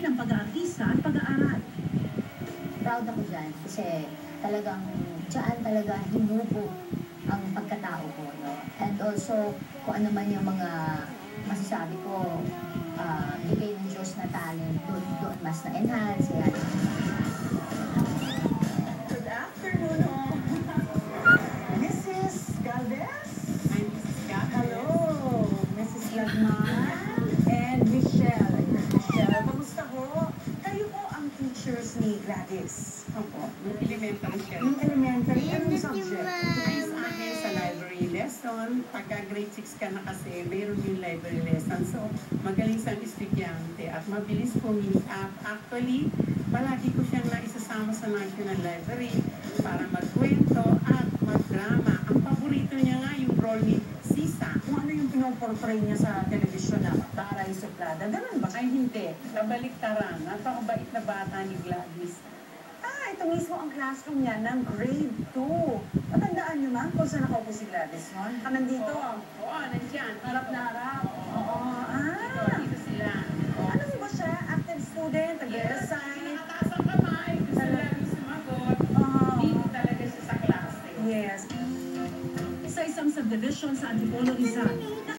din ang pag-aartista at pag-aaral. Proud ako dyan kasi talagang dyan talaga hinubo ang pagkatao ko. No? And also, kung ano man yung mga masasabi ko, bigay ng Diyos na talent, doon mas na-enhance. Yan. Good afternoon, Mrs. Galvez? I'm Mrs. Galvez. Hello, Mrs. Lagman and Michelle. Michelle, kamusta po? Kayo po ang teachers ni Gladys. Opo, yung elementary siya. Yung elementary, anong subject? Ay, sa akin sa library lesson, pagka grade 6 ka na kasi, mayroon yung library lesson. So, magaling siyang estudyante at mabilis pumili up. Actually, palagi ko siyang naisasama sa National Library para magkwento at magdrama. Ang paborito niya nga yung role ni Sisa. Kung ano yung pinoportray niya sa telebisyon na Taray Suplada, ganun ba? Ay hindi, kabaliktaran. Napakabait na bata ni Gladys. Ito mismo ang classroom niya ng grade 2. Matandaan niyo, ma'am, kung saan nakaupo si Gladys noon? Nandito? Oo, nandyan. Harap na harap? Oo. Dito sila. Ano ba siya? Active student? Nag-resign? Nakataas ang kamay. Gusto lagi sumagot. Dito talaga siya sa klase. Yes. Sa isang subdivision sa Antipolo, Rizal,